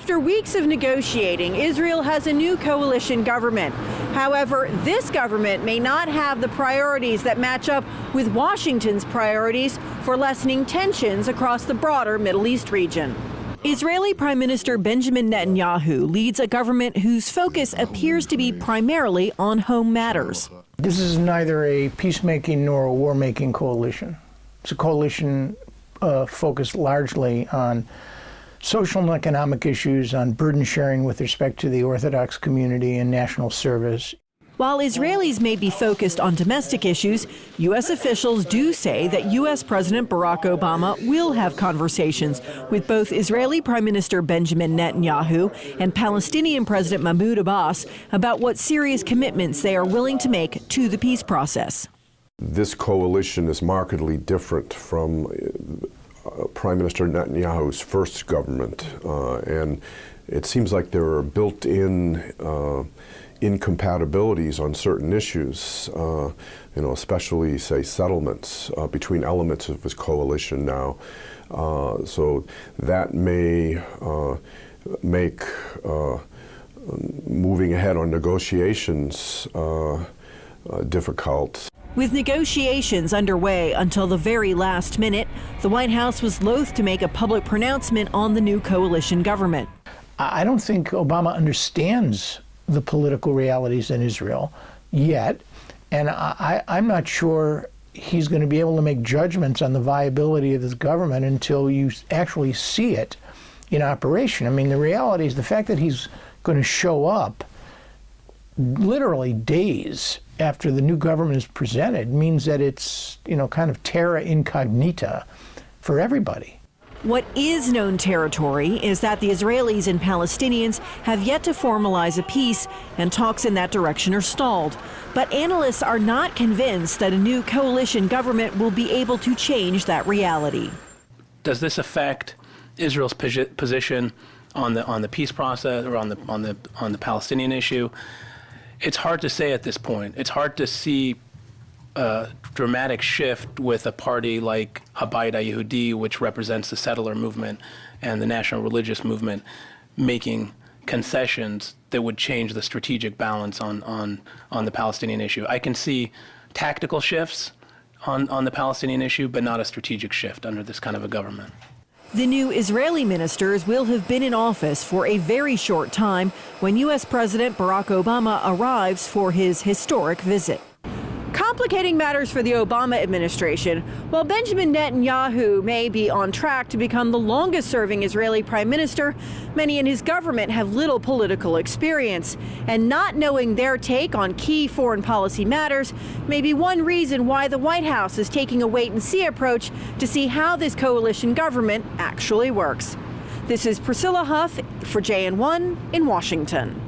After weeks of negotiating, Israel has a new coalition government. However, this government may not have the priorities that match up with Washington's priorities for lessening tensions across the broader Middle East region. Israeli Prime Minister Benjamin Netanyahu leads a government whose focus appears to be primarily on home matters. This is neither a peacemaking nor a war-making coalition. It's a coalition focused largely on social and economic issues, on burden sharing with respect to the Orthodox community and national service. While Israelis may be focused on domestic issues, U.S. officials do say that U.S. President Barack Obama will have conversations with both Israeli Prime Minister Benjamin Netanyahu and Palestinian President Mahmoud Abbas about what serious commitments they are willing to make to the peace process. This coalition is markedly different from Prime Minister Netanyahu's first government, and it seems like there are built-in incompatibilities on certain issues, especially, say, settlements between elements of his coalition now. So that may make moving ahead on negotiations difficult. With negotiations underway until the very last minute, the White House was loath to make a public pronouncement on the new coalition government. I don't think Obama understands the political realities in Israel yet, and I'm not sure he's going to be able to make judgments on the viability of this government until you actually see it in operation. I mean, the reality is the fact that he's going to show up literally days after the new government is presented means that it's, kind of terra incognita for everybody. What is known territory is that the Israelis and Palestinians have yet to formalize a peace, and talks in that direction are stalled. But analysts are not convinced that a new coalition government will be able to change that reality. Does this affect Israel's position on the peace process or on the Palestinian issue? It's hard to say at this point. It's hard to see a dramatic shift with a party like Habayit HaYehudi, which represents the settler movement and the national religious movement, making concessions that would change the strategic balance on the Palestinian issue. I can see tactical shifts on the Palestinian issue, but not a strategic shift under this kind of a government. The new Israeli ministers will have been in office for a very short time when U.S. President Barack Obama arrives for his historic visit. Complicating matters for the Obama administration, while Benjamin Netanyahu may be on track to become the longest-serving Israeli prime minister, many in his government have little political experience, and not knowing their take on key foreign policy matters may be one reason why the White House is taking a wait-and-see approach to see how this coalition government actually works. This is Priscilla Huff for JN1 in Washington.